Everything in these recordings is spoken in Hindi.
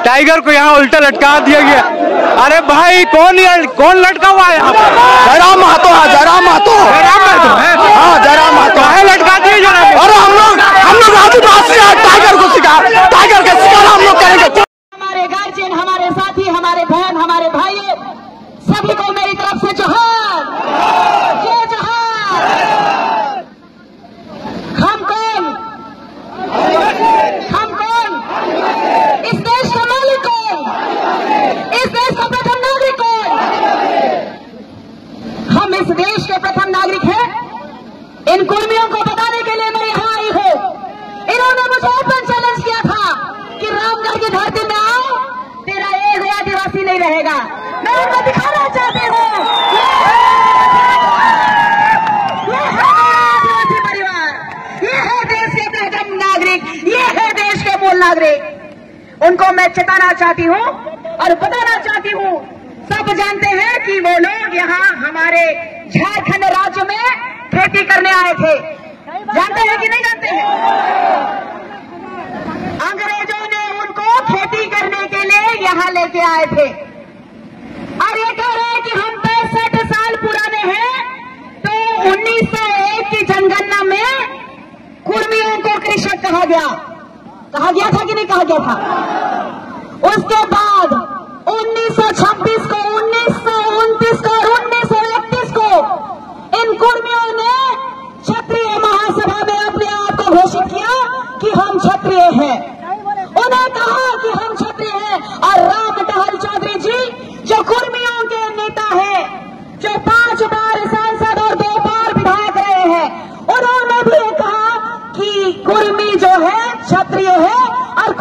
टाइगर को यहाँ उल्टा लटका दिया गया। अरे भाई कौन लटका हुआ है यहाँ पे? जयराम महतो है, जयराम महतो है। हाँ, जयराम महतो है, लटका दिए जनाब। और हम लोग आदिवासी हैं, टाइगर को शिकार, टाइगर के शिकार हम लोग करेंगे। हमारे गार्जियन, हमारे साथी, हमारे बहन, हमारे भाई, सभी को मेरी तरफ से जोहार, जय जोहार। हम कौन? इस देश का मालिक कौन? इस देश का प्रथम नागरिक कौन? हम इस देश के प्रथम नागरिक हैं। इन कुर्मियों को बताने के लिए मैं यहाँ आई हूँ। इन्होंने मुझे ओपन चैलेंज किया था कि रामगढ़ की धरती में आओ, तेरा एक आदिवासी नहीं रहेगा। मैं उनको दिखाना चाहती हूँ, ये है आदिवासी परिवार, ये है देश के प्रथम नागरिक, ये है देश के मूल नागरिक। उनको मैं चेताना चाहती हूँ और बताना चाहती हूँ। सब जानते हैं कि वो लोग यहाँ हमारे झारखंड राज्य में खेती करने आए थे। जानते हैं कि नहीं जानते हैं? अंग्रेजों ने उनको खेती करने के लिए यहाँ लेके आए थे और ये कह रहे हैं कि हम 65 साल पुराने हैं। तो 1901 की जनगणना में कुर्मियों को कृषक कहा गया था कि नहीं कहा गया था? उसके बाद 1926 को, 1929 को और 1931 को इन कुर्मियों ने क्षत्रिय महासभा में अपने आप को घोषित किया कि हम क्षत्रिय हैं। उन्हें कहा कि हम क्षत्रिय हैं। और राम टहल चौधरी जी, जो कुर्मियों के नेता हैं, जो 5 बार सांसद और 2 बार विधायक रहे हैं, उन्होंने भी कहा कि कुर्मी जो है क्षत्रिय है और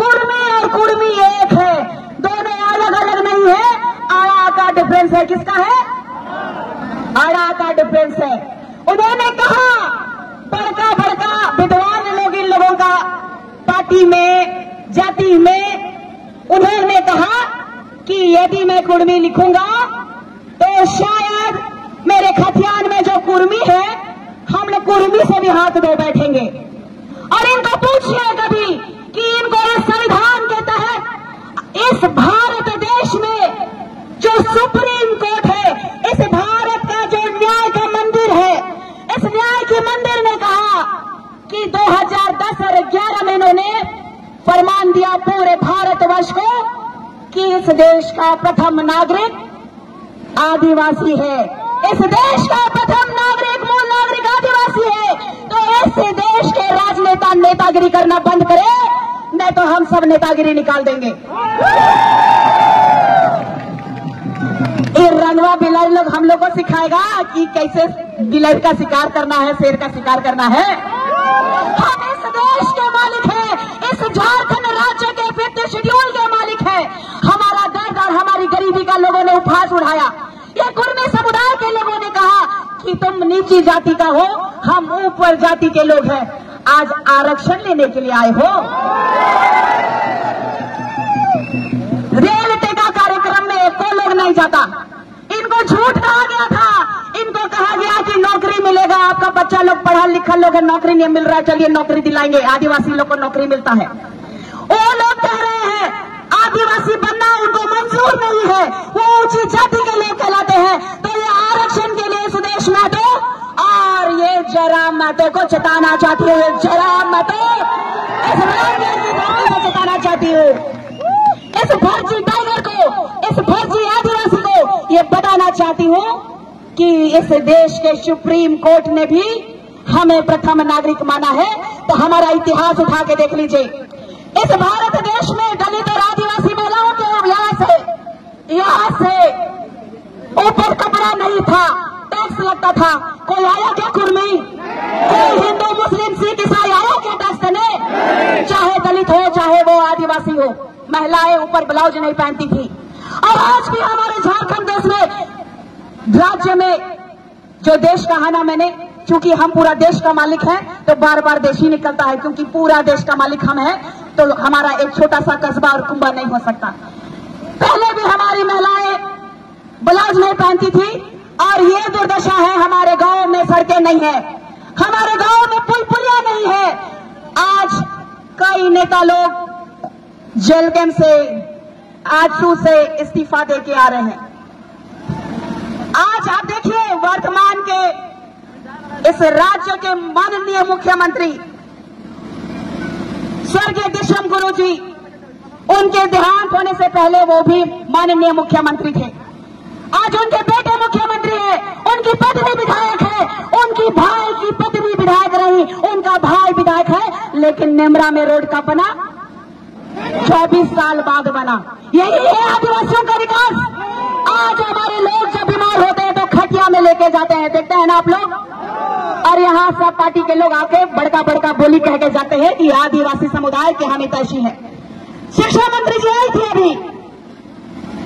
कुर्मी एक है, दोनों अलग अलग नहीं है। आड़ा का डिफरेंस है। किसका है? आड़ा का डिफरेंस है। उन्होंने कहा, बड़का विद्वान लोग इन लोगों का पार्टी में, जाति में, उन्होंने कहा कि यदि मैं कुर्मी लिखूंगा तो शायद मेरे खतियान में जो कुर्मी है, हम लोग कुर्मी से भी हाथ धो बैठेंगे। और इनको पूछिए कभी कि इनको इस संविधान के तहत इस भारत देश में जो सुप्रीम कोर्ट है, इस भारत का जो न्याय का मंदिर है, इस न्याय के मंदिर ने कहा कि 2010 और 11 में इन्होंने फरमान दिया पूरे भारतवर्ष को कि इस देश का प्रथम नागरिक आदिवासी है। इस देश का प्रथम नागरिक, मूल नागरिक आदिवासी है। तो इस देश के राजनेता नेतागिरी करना बंद करे, नहीं तो हम सब नेतागिरी निकाल देंगे। ये रंगवा बिलारी लोग हम लोग को सिखाएगा कि कैसे बिलारी का शिकार करना है, शेर का शिकार करना है। हम इस देश के मालिक हैं, इस झारखंड राज्य के 5th शेड्यूल के मालिक हैं। हमारा दर्द और हमारी गरीबी का लोगों ने उपहास उठाया। ये कुर्मी समुदाय के लोगों ने कहा कि तुम नीची जाति का हो, हम ऊपर जाति के लोग हैं। आज आरक्षण लेने के लिए आए हो। रेल टेका कार्यक्रम में कोई लोग नहीं जाता। इनको झूठ कहा गया था। इनको कहा गया कि नौकरी मिलेगा, आपका बच्चा लोग पढ़ा लिखा लोग है, नौकरी नहीं मिल रहा है, चलिए नौकरी दिलाएंगे, आदिवासी लोग को नौकरी मिलता है। वो लोग कह रहे हैं आदिवासी बनना उनको मंजूर नहीं है, वो ऊंची जाति के लोग कहलाते हैं। तो ये आरक्षण के लिए सुदेश महतो और ये जयराम महतो को चेताना चाहती हूँ। जयराम महतो इस रामगढ़ की धरती को चेताना चाहती हूँ। इस फर्जी टाइगर को, इस फर्जी आदिवासी को ये बताना चाहती हूँ कि इस देश के सुप्रीम कोर्ट ने भी हमें प्रथम नागरिक माना है। तो हमारा इतिहास उठा के देख लीजिए। इस भारत देश में दलित और आदिवासी महिलाओं के यहाँ से ऊपर कपड़ा नहीं था, टैक्स लगता था। कोई आया क्या कुर्मी? कोई हिंदू मुस्लिम सिख ईसाई आया क्या टैक्स देने? चाहे दलित हो चाहे वो आदिवासी हो, महिलाएं ऊपर ब्लाउज नहीं पहनती थी। और आज भी हमारे झारखंड देश में, राज्य में, जो देश कहा ना मैंने, चूंकि हम पूरा देश का मालिक हैं तो बार बार देश ही निकलता है, क्योंकि पूरा देश का मालिक हम हैं तो हमारा एक छोटा सा कस्बा और कुंबा नहीं हो सकता। पहले भी हमारी महिलाएं ब्लाउज नहीं पहनती थी और ये दुर्दशा है। हमारे गांव में सड़कें नहीं है, हमारे गांव में पुल पुलिया नहीं है। आज कई नेता लोग जेल कैंप से आजसू से इस्तीफा दे के आ रहे हैं। आज आप देखिए वर्तमान के इस राज्य के माननीय मुख्यमंत्री स्वर्गीय दिशम गुरु जी, उनके देहांत होने से पहले वो भी माननीय मुख्यमंत्री थे। आज उनके बेटे मुख्यमंत्री है, उनकी पत्नी विधायक है, उनकी भाई की पत्नी विधायक रही, उनका भाई विधायक है, लेकिन नेमरा में रोड का बना 24 साल बाद बना। यही है आदिवासियों का विकास। आज हमारे लोग जब बीमार होते हैं तो खटिया में लेके जाते हैं, देखते हैं ना आप लोग। और यहाँ सब पार्टी के लोग आके बड़का बड़का बोली कह के जाते हैं कि आदिवासी समुदाय के हम हितैषी हैं। शिक्षा मंत्री जी आई थी अभी,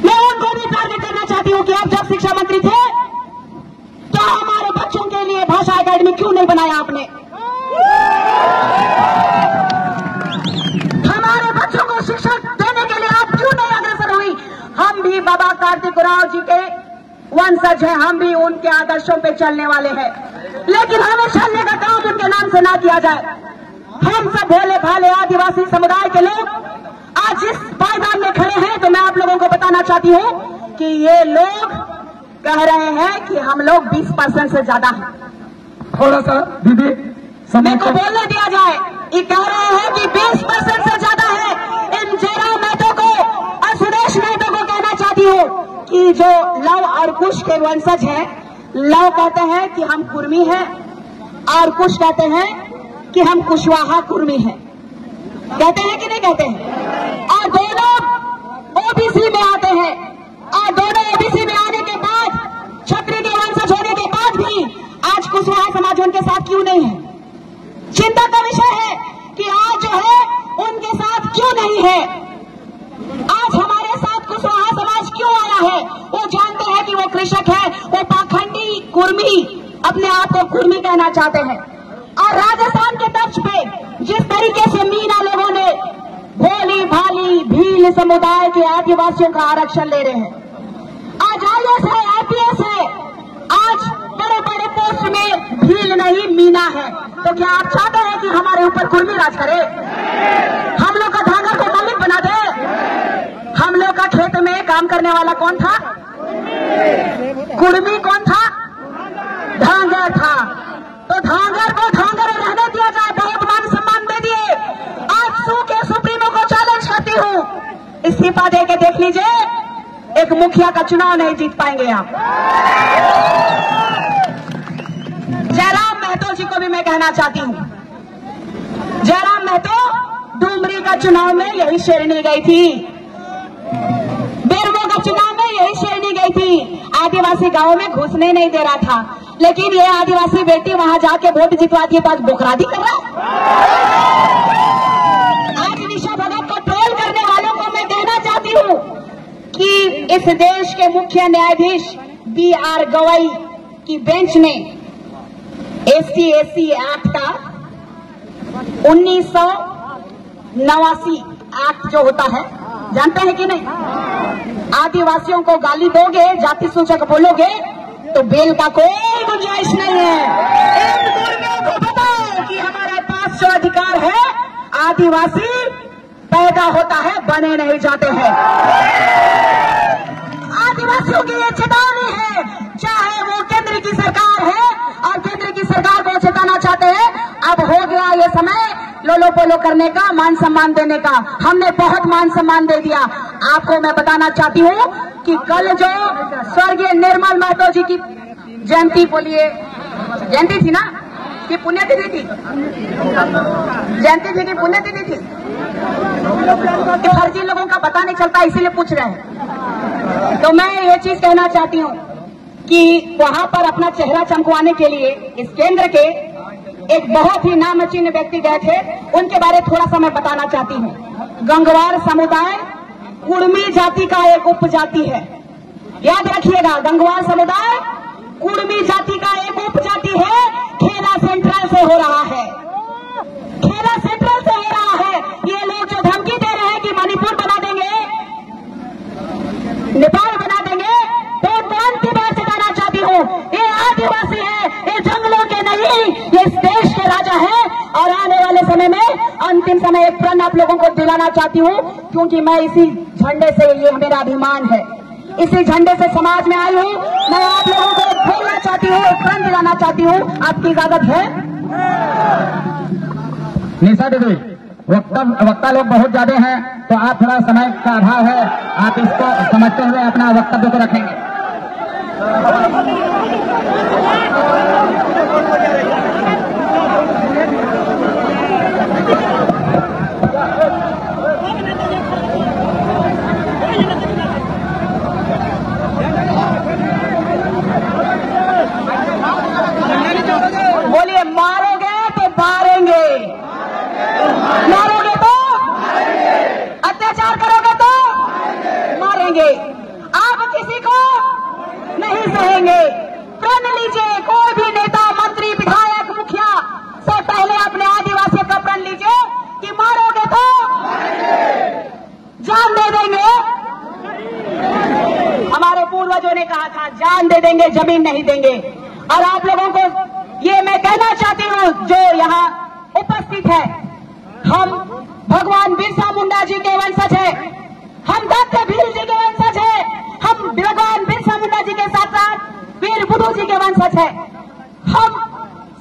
मैं उनको भी टारगेट करना चाहती हूँ कि आप जब शिक्षा मंत्री थे तो हमारे बच्चों के लिए भाषा अकादमी क्यों नहीं बनाया आपने? हमारे बच्चों को शिक्षा देने के लिए आप क्यों नहीं अग्रसर हुई? हम भी बाबा कार्तिक राव जी के वंशज हैं, हम भी उनके आदर्शों पे चलने वाले हैं, लेकिन हमें चलने का काम उनके नाम से ना किया जाए। हम सब भोले भाले आदिवासी समुदाय के लोग आज इस पायदान में खड़े हैं तो मैं आप लोगों को बताना चाहती हूँ कि ये लोग कह रहे हैं कि हम लोग 20% से ज्यादा हैं। थोड़ा सा दीदी समय को बोलने दिया जाए। ये कह रहे हैं कि 20% से ज्यादा है। इन जयराम महतो को और सुरेश महतो को कहना चाहती हूँ कि जो लव और कुश के वंशज हैं, लव कहते हैं कि हम कुर्मी हैं और कुश कहते हैं कि हम कुशवाहा कुर्मी हैं। कहते हैं कि नहीं कहते हैं? और दोनों ओबीसी में आते हैं, और दोनों ओबीसी में आने के बाद, क्षत्रिय के वंशज होने के बाद भी आज कुशवाहा समाज उनके साथ क्यों नहीं है? चिंता का विषय है कि आज जो है उनके साथ क्यों नहीं है। आज हमारे साथ कुशवाहा समाज क्यों आया है? वो जानते हैं कि वो कृषक है, वो पाखंडी कुर्मी अपने आप को कुर्मी कहना चाहते हैं। और राजस्थान के तर्ज पे जिस तरीके से मीना लोगों ने भोली भाली भील समुदाय के आदिवासियों का आरक्षण ले रहे हैं, आज IAS है, IPS है, आज बड़े बड़े पोस्ट में भील नहीं मीना है, तो क्या आप चाहते हैं कि हमारे ऊपर कुर्मी राज करे? हम लोग का धांगर को मलिक बना दे? हम लोग का खेत में काम करने वाला कौन था? कुर्मी कौन था? धांगर था। तो धांगर को धांगर रहने दिया जाए, बहुत मान सम्मान दे दिए। आज सू के सुप्रीमो को चैलेंज करती हूँ, इस्तीफा दे के देख लीजिए, एक मुखिया का चुनाव नहीं जीत पाएंगे आप। जयराम महतो जी को भी मैं कहना चाहती हूँ, जयराम महतो डुमरी का चुनाव में यही शेरनी गई थी, बेरमो का चुनाव में यही शेरनी गई थी, आदिवासी गांवों में घुसने नहीं दे रहा था, लेकिन ये आदिवासी बेटी वहां जाके वोट जितवाती है तो आज बुखरादी कर रहा है। आज निशा भगत को ट्रोल करने वालों को मैं कहना चाहती हूँ कि इस देश के मुख्य न्यायाधीश BR गवई की बेंच ने SC/SC एक्ट का 1989 एक्ट जो होता है, जानते हैं कि नहीं? आदिवासियों को गाली दोगे, जाति सूचक बोलोगे तो बेल का कोई गुंजाइश नहीं है। इन मुर्गियों को बताओ कि हमारे पास जो अधिकार है, आदिवासी पैदा होता है, बने नहीं जाते हैं। आदिवासियों की ये चेतावनी है, चाहे वो केंद्र की सरकार है और केंद्र की सरकार को चेताना चाहते हैं। अब हो गया ये समय लोलो पोलो करने का, मान सम्मान देने का। हमने बहुत मान सम्मान दे दिया। आपको मैं बताना चाहती हूँ कि कल जो स्वर्गीय निर्मल महतो जी की जयंती, बोलिए जयंती थी ना कि पुण्यतिथि थी? जयंती जी की पुण्यतिथि थी कि फर्जी लोगों का पता नहीं चलता, इसीलिए पूछ रहे हैं। तो मैं ये चीज कहना चाहती हूँ कि वहां पर अपना चेहरा चमकवाने के लिए इस केंद्र के एक बहुत ही नामचीन व्यक्ति गए थे, उनके बारे थोड़ा सा मैं बताना चाहती हूँ। गंगवार समुदाय कुर्मी जाति का एक उपजाति है, याद रखिएगा। गंगवार समुदाय कुर्मी जाति का एक उपजाति है। खेला सेंट्रल से हो रहा है, खेला सेंट्रल से हो रहा है। ये लोग जो धमकी दे रहे हैं कि मणिपुर बना देंगे, नेपाल बना देंगे, तो क्रांति बात बताना चाहती हूँ, ये आदिवासी है, ये जंगलों के नहीं, ये इस देश के राजा है। और आने वाले समय में अंतिम समय एक प्रण आप लोगों को दिलाना चाहती हूँ, क्योंकि मैं इसी झंडे से ये मेरा अभिमान है। इसी झंडे से समाज में आई हूँ। मैं आप लोगों को बोलना चाहती हूँ, प्रण दिलाना चाहती हूँ। आपकी इजाजत है? निशा दीदी, वक्ता लोग बहुत ज्यादा हैं, तो आप थोड़ा समय का अभाव है, आप इसको समझते हुए अपना वक्तव्य को रखेंगे। बोलिए, मारोगे तो मारेंगे, मारोगे तो अत्याचार करोगे तो मारेंगे। आप किसी को नहीं सहेंगे। प्रण लीजिए, कोई भी नेता, मंत्री, विधायक, मुखिया से पहले अपने आदिवासियों का प्रण लीजिए कि मारोगे तो जान दे देंगे। हमारे पूर्वजों ने कहा था, जान दे देंगे, जमीन नहीं देंगे। और आप लोगों को ये मैं कहना चाहती हूँ, जो यहाँ उपस्थित है, हम भगवान बिरसा मुंडा जी के वंशज है, हम दत्त भील जी के वंशज है, हम भगवान बिरसा मुंडा जी के साथ साथ वीर बुद्धू जी के वंशज है, हम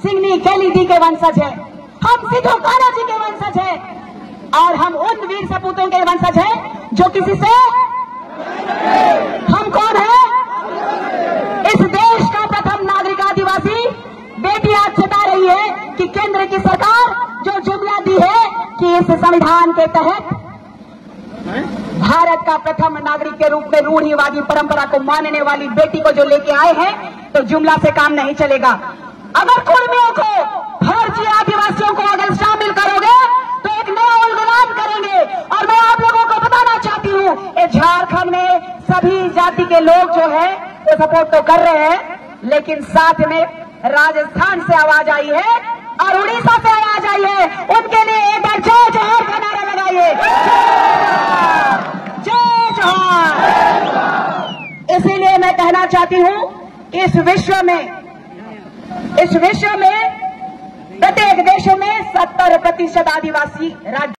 सिंगनी कैली जी के वंशज है, हम सिद्धू कान्हा जी के वंशज है, और हम उन वीर सपूतों के वंशज है जो किसी से, हम कौन है? इस देश का प्रथम नागरिक आदिवासी बेटी आज चेता रही है कि केंद्र की सरकार जो जुमला दी है कि इस संविधान के तहत भारत का प्रथम नागरिक के रूप में रूढ़िवादी परंपरा को मानने वाली बेटी को जो लेके आए हैं, तो जुमला से काम नहीं चलेगा। अगर कुर्मियों को, फर्जी आदिवासियों को अगर शामिल करोगे तो एक नया उल्गुलान करेंगे। और मैं आप लोगों को बताना चाहती हूँ, झारखंड में सभी जाति के लोग जो है वो सपोर्ट तो कर रहे हैं, लेकिन साथ में राजस्थान से आवाज आई है और उड़ीसा से आवाज आई है, उनके लिए एक बार जय जोहार का नारा लगाइए, जय जोहार। इसीलिए मैं कहना चाहती हूँ कि इस विश्व में प्रत्येक देशों में 70% आदिवासी राज्य